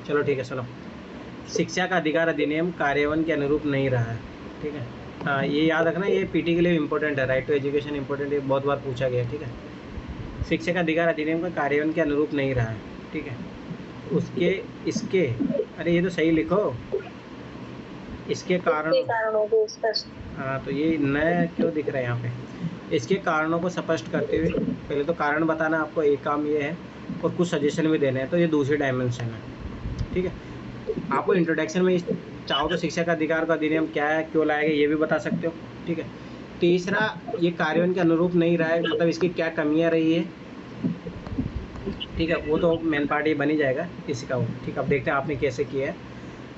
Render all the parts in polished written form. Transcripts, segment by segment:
चलो ठीक है, सुनो। शिक्षा का अधिकार अधिनियम कार्यान्वयन के अनुरूप नहीं रहा है, ठीक है। हाँ, ये याद रखना, ये पीटी के लिए इम्पोर्टेंट है, राइट टू एजुकेशन इम्पोर्टेंट है, बहुत बार पूछा गया है, ठीक है। शिक्षा का अधिकार अधिनियम का कार्यान्वयन के अनुरूप नहीं रहा है, ठीक है। उसके इसके अरे ये तो सही लिखो, इसके कारणों को स्पष्ट। हाँ, तो ये नया क्यों दिख रहा है यहाँ पे? इसके कारणों को स्पष्ट करते हुए पहले तो कारण बताना आपको, एक काम ये है, और कुछ सजेशन भी देने हैं, तो ये दूसरी डायमेंशन है, ठीक है। आपको इंट्रोडक्शन में चाहो तो शिक्षा का अधिकार का अधिनियम क्या है, क्यों लाया गया, ये भी बता सकते हो, ठीक है। तीसरा, ये कार्यान्वयन के अनुरूप नहीं रहा है, मतलब इसकी क्या कमियां रही है, ठीक है, वो तो मेन पार्ट ये बन ही जाएगा इसका वो, ठीक है। अब देखते हैं आपने कैसे किया है।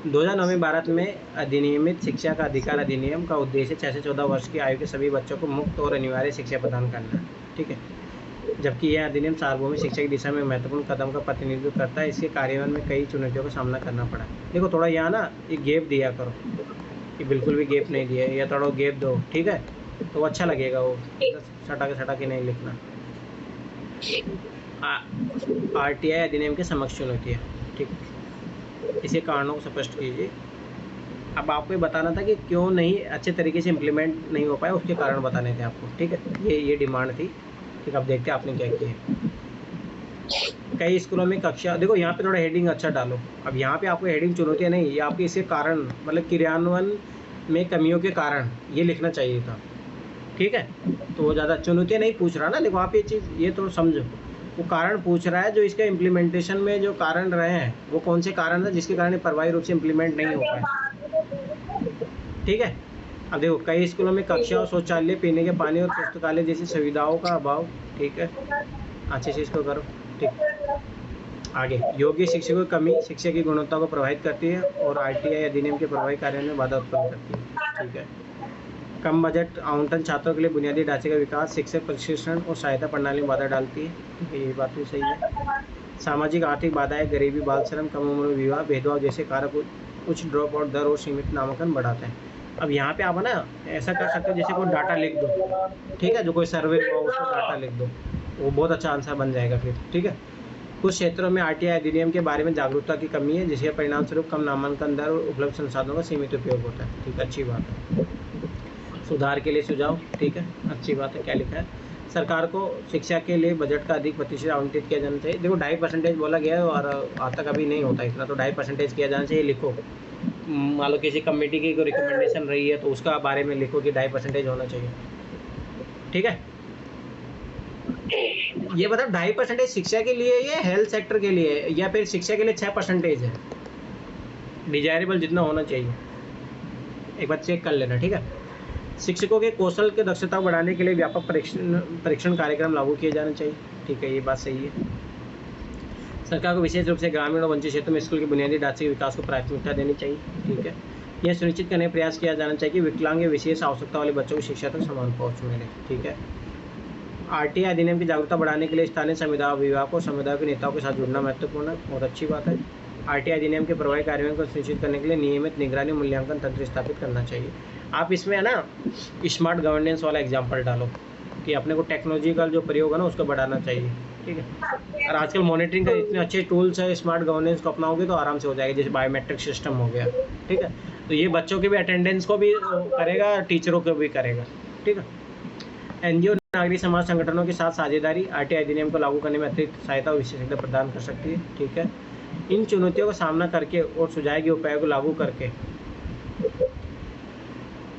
2009 में भारत में अधिनियमित शिक्षा का अधिकार अधिनियम का उद्देश्य 6 से 14 वर्ष की आयु के सभी बच्चों को मुफ्त और अनिवार्य शिक्षा प्रदान करना है, ठीक है। जबकि यह अधिनियम सार्वभौमिक शिक्षा की दिशा में महत्वपूर्ण कदम का प्रतिनिधित्व करता है, इसके कार्यान्वयन में कई चुनौतियों का सामना करना पड़ा। देखो थोड़ा यहाँ ना ये गैप दिया करो, ये बिल्कुल भी गैप नहीं दिया, या थोड़ा गैप दो, ठीक है, तो अच्छा लगेगा। वो सटा के नहीं लिखना। RTI अधिनियम के समक्ष चुनौती है, ठीक, इसके कारणों को स्पष्ट कीजिए। अब आपको ये बताना था कि क्यों नहीं अच्छे तरीके से इम्प्लीमेंट नहीं हो पाया, उसके कारण बताने थे आपको, ठीक है। ये डिमांड थी, ठीक। अब देखते हैं आपने क्या किया। कई स्कूलों में कक्षा, देखो यहाँ पे थोड़ा हेडिंग अच्छा डालो। अब यहाँ पे आपको हेडिंग चुनौतियाँ नहीं, ये आपके इसके कारण, मतलब क्रियान्वयन में कमियों के कारण ये लिखना चाहिए था, ठीक है। तो वो ज़्यादा चुनौतियाँ नहीं पूछ रहा ना, देखो आप ये चीज़ ये तो समझो, वो कारण पूछ रहा है जो इसका इम्प्लीमेंटेशन में जो कारण रहे हैं, वो कौन से कारण है जिसके कारण प्रभावी रूप से इम्प्लीमेंट नहीं हो पाए, ठीक है। अब देखो कई स्कूलों में कक्षा और शौचालय, पीने के पानी और पुस्तकालय जैसी सुविधाओं का अभाव, ठीक है, अच्छे से इसको करो, ठीक। आगे, योग्य शिक्षकों की कमी शिक्षा की गुणवत्ता को प्रभावित करती है और RTI अधिनियम के प्रभावी कार्यान्वयन में बाधा उत्पन्न करती है, ठीक है। कम बजट आवंटन छात्रों के लिए बुनियादी ढांचे का विकास, शिक्षक प्रशिक्षण और सहायता प्रणाली में बाधा डालती है, ठीक है, ये बात भी सही है। सामाजिक आर्थिक बाधाएं, गरीबी, बाल श्रम, कम उम्र में विवाह, भेदभाव जैसे कारक उच्च ड्रॉप आउट दर और सीमित नामांकन बढ़ाते हैं। अब यहाँ पे आप ना ऐसा कर सकते हो, जैसे कोई डाटा लिख दो, ठीक है, जो कोई सर्वे हुआ उसको डाटा लिख दो, वो बहुत अच्छा आंसर बन जाएगा फिर, ठीक है। कुछ क्षेत्रों में RTI अधिनियम के बारे में जागरूकता की कमी है, जिसके परिणाम स्वरूप कम नामांकन दर और उपलब्ध संसाधनों का सीमित उपयोग होता है, ठीक, अच्छी बात है। सुधार के लिए सुझाव, ठीक है, अच्छी बात है। क्या लिखा है? सरकार को शिक्षा के लिए बजट का अधिक प्रतिशत आवंटित किया जाना चाहिए। देखो 2.5% बोला गया है और आज तक अभी नहीं होता इतना, तो 2.5% किया जाना चाहिए, लिखो। मान लो किसी कमेटी की कोई रिकमेंडेशन रही है तो उसका बारे में लिखो कि 2.5% होना चाहिए, ठीक है। ये मतलब 2.5% शिक्षा के लिए या हेल्थ सेक्टर के लिए, या फिर शिक्षा के लिए 6% है, डिजायरेबल जितना होना चाहिए, एक बार चेक कर लेना, ठीक है। शिक्षकों के कौशल के दक्षता बढ़ाने के लिए व्यापक परीक्षण कार्यक्रम लागू किए जाने चाहिए, ठीक है, ये बात सही है। सरकार को विशेष रूप से ग्रामीण और वंचित क्षेत्रों में स्कूल के बुनियादी ढांचे के विकास को प्राथमिकता देनी चाहिए, ठीक है। यह सुनिश्चित करने का प्रयास किया जाना चाहिए कि विकलांग या विशेष आवश्यकता वाले बच्चों को शिक्षा तक समान पहुँच मिले, ठीक है। RTI अधिनियम की जागरूकता बढ़ाने के लिए स्थानीय समुदाय, अभिभावकों, समुदाय के नेताओं के साथ जुड़ना महत्वपूर्ण है, बहुत अच्छी बात है। RTI अधिनियम के प्रभावी कार्यान्वयन को सुनिश्चित करने के लिए नियमित निगरानी मूल्यांकन तंत्र स्थापित करना चाहिए। आप इसमें है ना स्मार्ट गवर्नेंस वाला एग्जाम्पल डालो कि अपने को टेक्नोलॉजी का जो प्रयोग है ना उसको बढ़ाना चाहिए, ठीक है। और आजकल मॉनिटरिंग का इतने अच्छे टूल्स है, स्मार्ट गवर्नेंस को अपनाओगे तो आराम से हो जाएगा, जैसे बायोमेट्रिक सिस्टम हो गया, ठीक है। तो ये बच्चों के भी अटेंडेंस को भी करेगा, टीचरों को भी करेगा, ठीक है। NGO नागरिक समाज संगठनों के साथ साझेदारी RTI अधिनियम को लागू करने में अतिरिक्त सहायता और विशेषज्ञता प्रदान कर सकती है, ठीक है। इन चुनौतियों का सामना करके और सुझाए गए उपायों को लागू करके,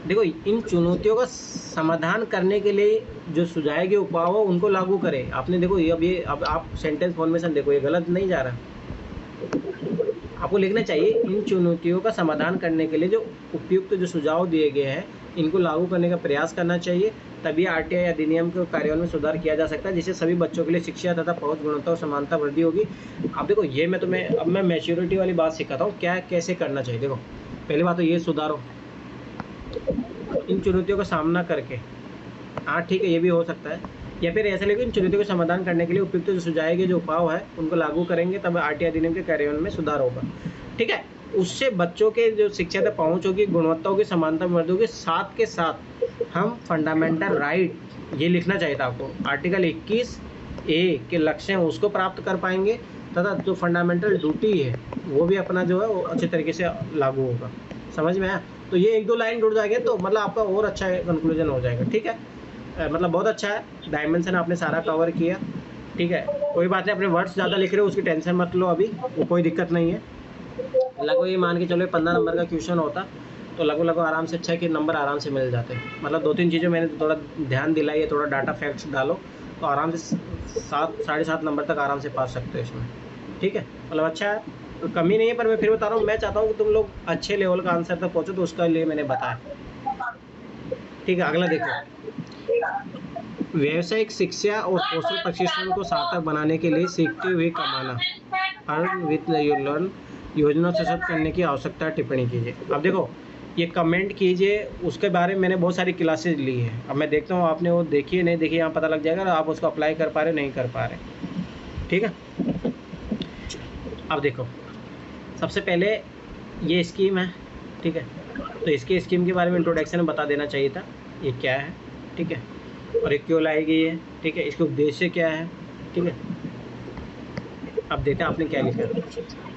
देखो इन चुनौतियों का समाधान करने के लिए जो सुझाए गए उपाय हो उनको लागू करें। आपने देखो ये अब आप सेंटेंस फॉर्मेशन देखो, ये गलत नहीं जा रहा, आपको लिखना चाहिए इन चुनौतियों का समाधान करने के लिए जो उपयुक्त जो सुझाव दिए गए हैं इनको लागू करने का प्रयास करना चाहिए, तभी RTI अधिनियम के कार्यान्वयन में सुधार किया जा सकता है, जिससे सभी बच्चों के लिए शिक्षा तथा पहुंच, गुणवत्ता और समानता वृद्धि होगी। अब देखो ये मैं तुम्हें अब मैं मैच्योरिटी वाली बात सिखाता हूँ, क्या कैसे करना चाहिए। देखो पहली बात तो ये सुधारो इन चुनौतियों का सामना करके, हाँ ठीक है, ये भी हो सकता है, या फिर ऐसा लेकिन चुनौतियों का समाधान करने के लिए उपयुक्त जो सुझाए गए जो उपाय है उनको लागू करेंगे, तब RTI अधिनियम के कार्यान्वयन में सुधार होगा, ठीक है। उससे बच्चों के जो शिक्षा तक पहुँच होगी, गुणवत्ता होगी, समानता वृद्धि होगी, साथ के साथ हम फंडामेंटल राइट, ये लिखना चाहिए था आपको, आर्टिकल 21A के लक्ष्य हैं उसको प्राप्त कर पाएंगे, तथा जो फंडामेंटल ड्यूटी है वो भी अपना जो है वो अच्छे तरीके से लागू होगा। समझ में आया? तो ये 1-2 लाइन जुड़ जाएंगे तो मतलब आपका और अच्छा कंक्लूजन हो जाएगा। ठीक है, मतलब बहुत अच्छा है। डायमेंशन आपने सारा कवर किया। ठीक है, कोई बात नहीं, अपने वर्ड्स ज़्यादा लिख रहे हो उसकी टेंशन मत लो अभी, वो कोई दिक्कत नहीं है। लगभग ये मान के चलो 15 नंबर का क्वेश्चन होता तो लगभग आराम से अच्छा है कि नंबर आराम से मिल जाते। मतलब 2-3 चीज़ें मैंने थोड़ा ध्यान दिलाई है, थोड़ा डाटा फैक्ट्स डालो तो आराम से 7 साढ़े 7 नंबर तक आराम से पास सकते हो इसमें। ठीक है, मतलब अच्छा है, तो कमी नहीं है, पर मैं फिर बता रहा हूँ, मैं चाहता हूँ कि तुम लोग अच्छे लेवल का आंसर तक पहुँचो, तो उसका लिए मैंने बताया। ठीक है, अगला देखो, व्यावसायिक शिक्षा और कौशल प्रशिक्षण को सार्थक बनाने के लिए सीखते हुए कमाना अर्न विथ लर्न योजना से सेट करने की आवश्यकता टिप्पणी कीजिए। अब देखो, ये कमेंट कीजिए, उसके बारे में मैंने बहुत सारी क्लासेज ली है। अब मैं देखता हूँ आपने वो देखी है नहीं देखी, यहाँ पता लग जाएगा आप उसको अप्लाई कर पा रहे नहीं कर पा रहे। ठीक है, अब देखो, सबसे पहले ये स्कीम है। ठीक है, तो इसकी स्कीम के बारे में इंट्रोडक्शन में बता देना चाहिए था, ये क्या है। ठीक है, और ये क्यों लाई गई है। ठीक है, इसका उद्देश्य क्या है। ठीक है, अब देखते हैं आपने क्या लिखा।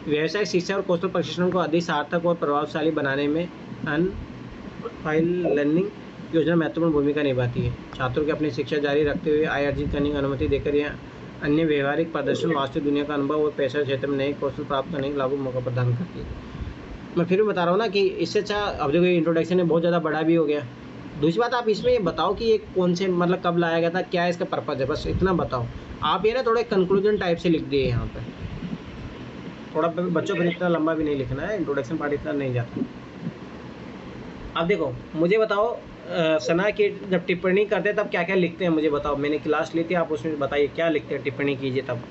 व्यावसायिक शिक्षा और कौशल प्रशिक्षण को अधिक सार्थक और प्रभावशाली बनाने में अनफाइल लर्निंग योजना महत्वपूर्ण भूमिका निभाती है। छात्रों को अपनी शिक्षा जारी रखते हुए आय अर्जित करने की अनुमति देकर यह अन्य व्यवहारिक प्रदर्शन, वास्तविक दुनिया का अनुभव और पेशेवर क्षेत्र में नए कौशल प्राप्त करने के लागू मौका प्रदान करती है। मैं फिर भी बता रहा हूँ ना कि इससे अच्छा, अब देखो इंट्रोडक्शन में बहुत ज़्यादा बड़ा भी हो गया। दूसरी बात, आप इसमें ये बताओ कि ये कौन से मतलब कब लाया गया था, क्या इसका पर्पज़ है, बस इतना बताओ। आप ये ना थोड़े कंक्लूजन टाइप से लिख दिए यहाँ पे, थोड़ा बच्चों पर इतना लंबा भी नहीं लिखना है, इंट्रोडक्शन पार्ट इतना नहीं जाता। अब देखो, मुझे बताओ सना की जब टिप्पणी करते हैं तब क्या क्या लिखते हैं, मुझे बताओ। मैंने क्लास ली थी, आप उसमें बताइए क्या लिखते हैं, टिप्पणी कीजिए तब।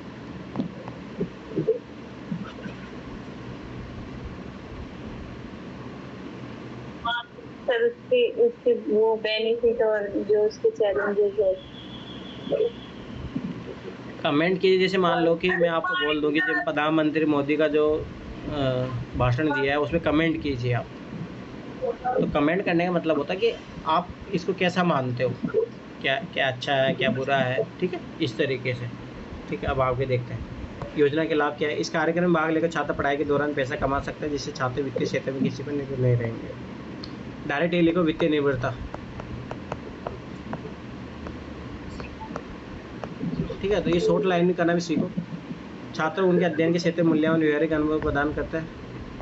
सर उसके वो बेनिफिट और जो उसके चैलेंजेस है कमेंट कीजिए। जैसे मान लो कि मैं आपको बोल दूँ कि जब प्रधानमंत्री मोदी का जो भाषण दिया है उसमें कमेंट कीजिए आप, तो कमेंट करने का मतलब होता है कि आप इसको कैसा मानते हो, क्या क्या अच्छा है, क्या बुरा है। ठीक है, इस तरीके से। ठीक है, अब आगे देखते हैं योजना के लाभ क्या है। इस कार्यक्रम में भाग लेकर छात्र पढ़ाई के दौरान पैसा कमा सकते हैं, जिससे छात्र वित्तीय क्षेत्र में किसी पर निर्भर नहीं रहेंगे। डायरेक्ट ये लिखो, वित्तीय निर्भरता। ठीक है, तो ये शॉर्ट लाइन में करना भी सीखो। छात्र उनके अध्ययन के क्षेत्र में मूल्यवान व्यवहारिक अनुभव प्रदान करता है।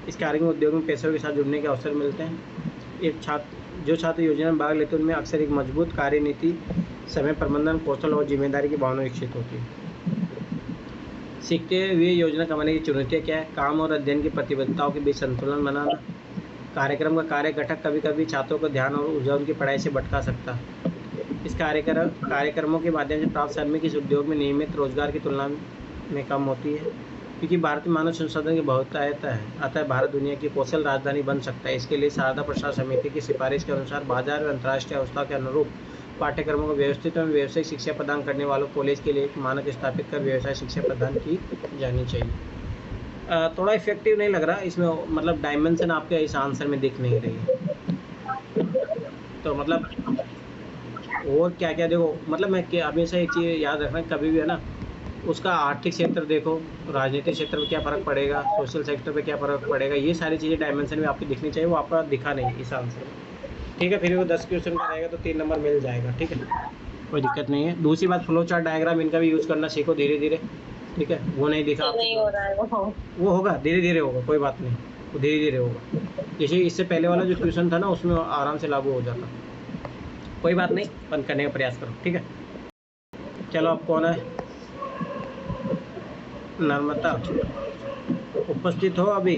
इस कार्यक्रम उद्योग में पेशेवरों के साथ जुड़ने के अवसर मिलते हैं। एक जो छात्र योजना में भाग लेते हैं उनमें अक्सर एक मजबूत कार्यनीति, समय प्रबंधन कौशल और जिम्मेदारी की भावना विकसित होती है। सीखते हुए योजना कमाने की चुनौतियाँ क्या है। काम और अध्ययन की प्रतिबद्धताओं के बीच संतुलन बनाना। कार्यक्रम का कार्य घटक कभी कभी छात्रों को ध्यान और ऊर्जा उनकी पढ़ाई से भटका सकता है। इस कार्यक्रमों के माध्यम से प्राप्त श्रमिक इस उद्योग में नियमित रोजगार की तुलना में कम होती है, क्योंकि भारतीय मानव संसाधन की बहुतायता है। अतः भारत दुनिया की कौशल राजधानी बन सकता है। इसके लिए शारदा प्रसाद समिति की सिफारिश के अनुसार बाजार और अंतर्राष्ट्रीय अवस्था के अनुरूप पाठ्यक्रमों को व्यवस्थित एवं व्यावसायिक शिक्षा प्रदान करने वालों कॉलेज के लिए एक मानक स्थापित कर व्यवसाय शिक्षा प्रदान की जानी चाहिए। थोड़ा इफेक्टिव नहीं लग रहा इसमें, मतलब डायमेंशन आपके इस आंसर में दिख नहीं रही है। तो मतलब और क्या क्या देखो, मतलब मैं क्या हमेशा एक चीज़ याद रखना, कभी भी है ना, उसका आर्थिक क्षेत्र देखो, राजनीतिक क्षेत्र में क्या फ़र्क पड़ेगा, सोशल सेक्टर पे क्या फ़र्क पड़ेगा, ये सारी चीज़ें डायमेंशन में आपकी दिखनी चाहिए। वो आपका दिखा नहीं इस आंसर में। ठीक है, फिर वो 10 क्वेश्चन का रहेगा तो 3 नंबर मिल जाएगा। ठीक है, कोई दिक्कत नहीं है। दूसरी बात, फ्लो चार्ट डायग्राम इनका भी यूज़ करना सीखो धीरे धीरे। ठीक है, वो नहीं दिखा नहीं हो रहा है वो होगा, धीरे धीरे होगा, कोई बात नहीं, वो धीरे धीरे होगा। जैसे इससे पहले वाला जो क्वेश्चन था ना, उसमें आराम से लागू हो जाता। कोई बात नहीं, बंद करने का प्रयास करो। ठीक है, चलो अब कौन है, नर्मदा उपस्थित हो अभी?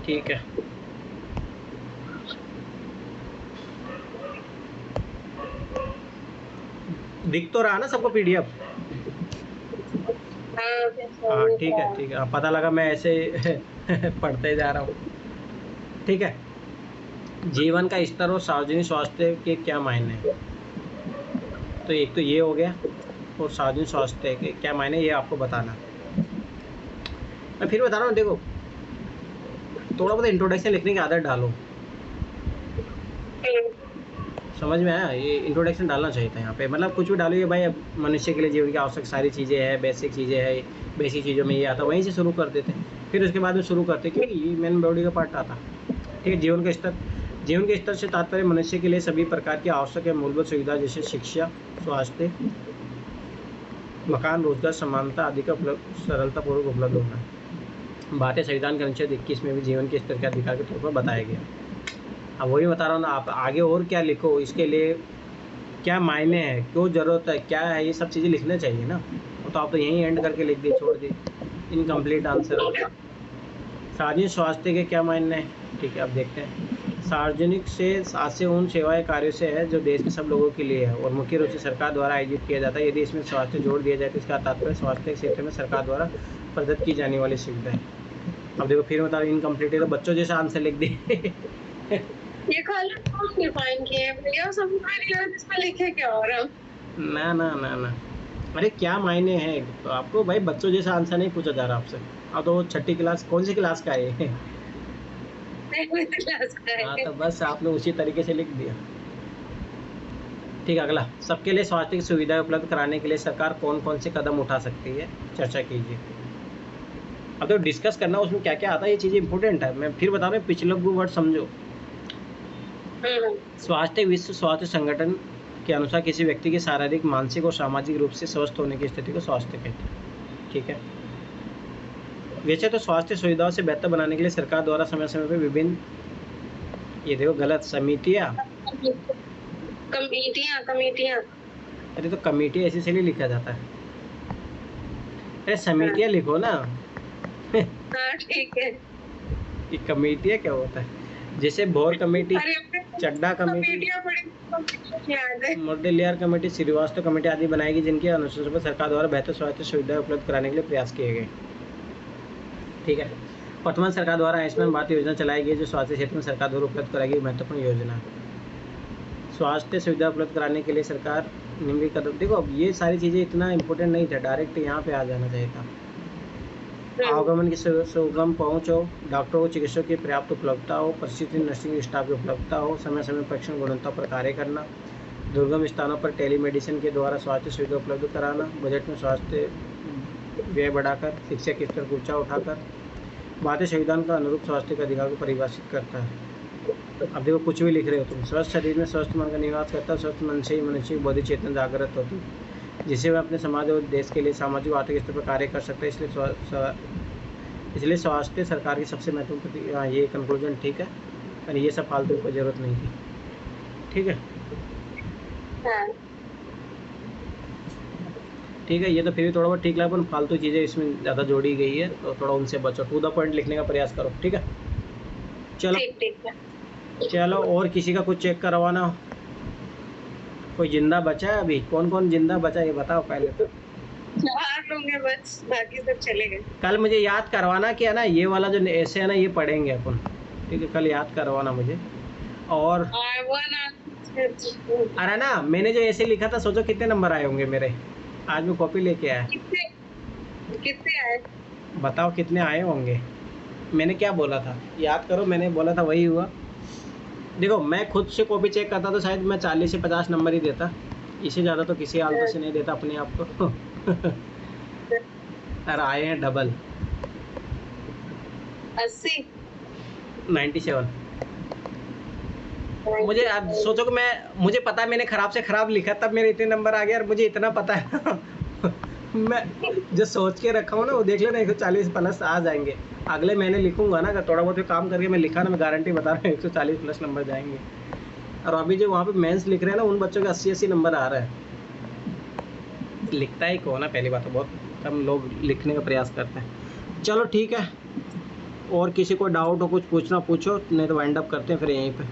ठीक है, दिख तो रहा ना सबको पीडीएफ? हाँ ठीक है, ठीक है, पता लगा मैं ऐसे पढ़ते जा रहा हूँ। ठीक है, जीवन का स्तर और सार्वजनिक स्वास्थ्य के क्या मायने हैं। तो एक तो ये हो गया, और सार्वजनिक स्वास्थ्य के क्या मायने ये आपको बताना। मैं फिर बता रहा हूँ, देखो थोड़ा बहुत इंट्रोडक्शन लिखने की आदत डालो। समझ में आया? ये इंट्रोडक्शन डालना चाहिए था यहाँ पे, मतलब कुछ भी डालिए भाई, अब मनुष्य के लिए जीवन की आवश्यक सारी चीज़ें हैं, बेसिक चीज़ें हैं, बेसिक चीज़ों में ये आता, वहीं से शुरू कर देते, फिर उसके बाद में शुरू करते क्योंकि ये मेन बॉडी का पार्ट आता। ठीक है, जीवन के स्तर से तात्पर्य मनुष्य के लिए सभी प्रकार की आवश्यक या मूलभूत सुविधा जैसे शिक्षा, स्वास्थ्य, मकान, रोजगार, समानता आदि का सरलतापूर्वक उपलब्ध होना है। बातें संविधान के अनुच्छेद 21 में भी जीवन के स्तर के अधिकार के तौर पर बताया गया। अब वही बता रहा हूँ ना, आप आगे और क्या लिखो, इसके लिए क्या मायने हैं, क्यों ज़रूरत है, क्या है, ये सब चीज़ें लिखना चाहिए ना। वो तो आप तो यहीं एंड करके लिख दिए, छोड़ दिए इनकम्प्लीट आंसर। सार्वजनिक स्वास्थ्य के क्या मायने हैं? ठीक है, अब देखते हैं। सार्वजनिक से आशय उन सेवाएं कार्यों से है जो देश के सब लोगों के लिए है और मुख्य रूप से सरकार द्वारा आयोजित किया जाता है। यदि इसमें स्वास्थ्य जोड़ दिया जाए तो इसका तात्पर्य स्वास्थ्य के क्षेत्र में सरकार द्वारा प्रदत्त की जाने वाली सुविधाएं। अब देखो फिर बता, इनकम्प्लीट है तो बच्चों जैसा आंसर लिख दिए। ये कॉलम कौन डिफाइन किए हैं भैया? समझ में नहीं आ रहा इसमें लिखे क्या हो रहा है। ना ना ना ना, अरे क्या मायने हैं, तो आपको भाई बच्चों जैसा आंसर नहीं पूछा जा रहा आपसे। अब तो 6ठी क्लास, कौन सी क्लास का है? क्लास का हाँ, है। तो बस आपने उसी तरीके से लिख दिया। ठीक है, अगला, सबके लिए स्वास्थ्य की सुविधाएं उपलब्ध कराने के लिए सरकार कौन कौन से कदम उठा सकती है, चर्चा कीजिए। अब तो डिस्कस करना उसमें क्या क्या आता है, ये चीज़ें इंपॉर्टेंट है। मैं फिर बता रहा हूँ, पिछले वर्ड समझो। स्वास्थ्य विश्व स्वास्थ्य संगठन के अनुसार किसी व्यक्ति के शारीरिक, मानसिक और सामाजिक रूप से स्वस्थ होने की स्थिति को स्वास्थ्य कहते हैं। ठीक है, वैसे तो स्वास्थ्य सुविधाओं से बेहतर बनाने के लिए सरकार द्वारा समय समय पर विभिन्न, ये देखो गलत, समितियाँ, कमेटियाँ अरे तो कमेटी ऐसे से नहीं लिखा जाता है, अरे समितियाँ लिखो ना। हाँ ठीक है। ये कमेटियाँ क्या होता है? जैसे भोर कमेटी, चड्डा कमेटी, याद है। मोडेलियर कमेटी, श्रीवास्तव कमेटी आदि बनाएगी जिनके अनुसार पर सरकार द्वारा बेहतर स्वास्थ्य सुविधाएं उपलब्ध कराने के लिए प्रयास किए गए। ठीक है, वर्तमान सरकार द्वारा आयुष्मान भारत योजना चलाई गई जो स्वास्थ्य क्षेत्र में सरकार द्वारा उपलब्ध कराई गई महत्वपूर्ण योजना है। स्वास्थ्य सुविधा उपलब्ध कराने के लिए सरकार निम्नलिखित कदम, देखो अब ये सारी चीज़ें इतना इंपॉर्टेंट नहीं था, डायरेक्ट यहाँ पे आ जाना चाहिए था। आवागमन की सुगम पहुँच हो, डॉक्टरों को चिकित्सकों की पर्याप्त उपलब्धता हो, प्रशिक्षित नर्सिंग स्टाफ की उपलब्धता हो, समय समय परीक्षण गुणवत्ता पर कार्य करना, दुर्गम स्थानों पर टेलीमेडिसिन के द्वारा स्वास्थ्य सुविधा उपलब्ध कराना, बजट में स्वास्थ्य व्यय बढ़ाकर, शिक्षा के स्तर को ऊँचा उठाकर। बातें संविधान का अनुरूप स्वास्थ्य के अधिकार को परिभाषित करता है। अब देखो कुछ भी लिख रहे हो तुम, स्वस्थ शरीर में स्वस्थ मन का निवास करता है, स्वस्थ मन से ही मनुष्य की बौद्धिक चेतना जागृत होती है जिससे वह अपने समाज और देश के लिए सामाजिक आर्थिक स्तर पर कार्य कर सकते हैं। इसलिए स्वास्थ्य सरकार की सबसे महत्वपूर्ण, ये कंक्लूजन ठीक है, और ये सब फालतू की जरूरत नहीं थी। ठीक है, ठीक है, ये तो फिर भी थोड़ा बहुत ठीक लगा, पर फालतू चीज़ें इसमें ज़्यादा जोड़ी गई है तो थोड़ा उनसे बचो, टू द पॉइंट लिखने का प्रयास करो। ठीक है, चलो ठीक है। चलो, और किसी का कुछ चेक करवाना हो? कोई जिंदा बचा है अभी? कौन कौन जिंदा बचा है ये बताओ पहले तो। 4 लोग हैं बस, बाकी सब चले गए। कल मुझे याद करवाना कि है ना, ये वाला जो ऐसे है ना, ये पढ़ेंगे अपन। ठीक है, कल याद करवाना मुझे। और अरे ना, मैंने जो ऐसे लिखा था, सोचो कितने नंबर आए होंगे मेरे। आज मैं कॉपी लेके आया। कितने आए? बताओ कितने आए होंगे। मैंने क्या बोला था, याद करो, मैंने बोला था वही हुआ। देखो मैं खुद से कॉपी चेक करता तो शायद मैं 40 से 50 नंबर ही देता, इससे ज़्यादा तो किसी हालत से नहीं देता अपने आप को। अरे आए हैं डबल, 80, 97। मुझे अब सोचो कि मुझे पता है मैंने ख़राब से ख़राब लिखा, तब मेरे इतने नंबर आ गए, और मुझे इतना पता है। मैं जो सोच के रखा हूँ ना, वो देख लेना 140 प्लस आ जाएंगे। अगले महीने लिखूंगा ना, अगर थोड़ा बहुत काम करके मैं लिखा ना, मैं गारंटी बता रहा हूँ 140 प्लस नंबर जाएंगे। और अभी जो वहाँ पे मेंस लिख रहे हैं ना, उन बच्चों के 80-80 नंबर आ रहा है। लिखता ही कौन है, पहली बात तो बहुत कम लोग लिखने का प्रयास करते हैं। चलो ठीक है, और किसी को डाउट हो, कुछ पूछना पूछो, नहीं तो वाइंड अप करते हैं फिर यहीं पे।